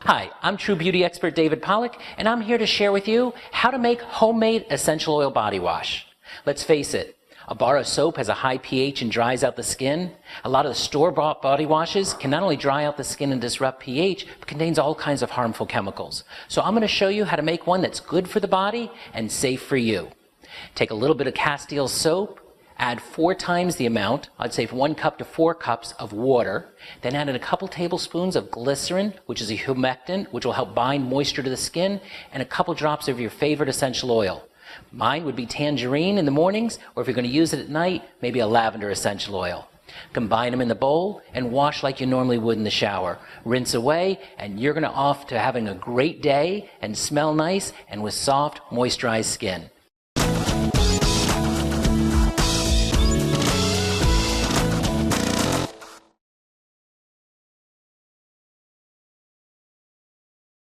Hi, I'm True Beauty expert David Pollack, and I'm here to share with you how to make homemade essential oil body wash. Let's face it, a bar of soap has a high pH and dries out the skin. A lot of the store-bought body washes can not only dry out the skin and disrupt pH, but contains all kinds of harmful chemicals. So I'm going to show you how to make one that's good for the body and safe for you. Take a little bit of Castile soap, add 4 times the amount, I'd say 1 cup to 4 cups of water, then add in a couple tablespoons of glycerin, which is a humectant, which will help bind moisture to the skin, and a couple drops of your favorite essential oil. Mine would be tangerine in the mornings, or if you're going to use it at night, maybe a lavender essential oil. Combine them in the bowl and wash like you normally would in the shower. Rinse away, and you're going to off to having a great day and smell nice and with soft, moisturized skin.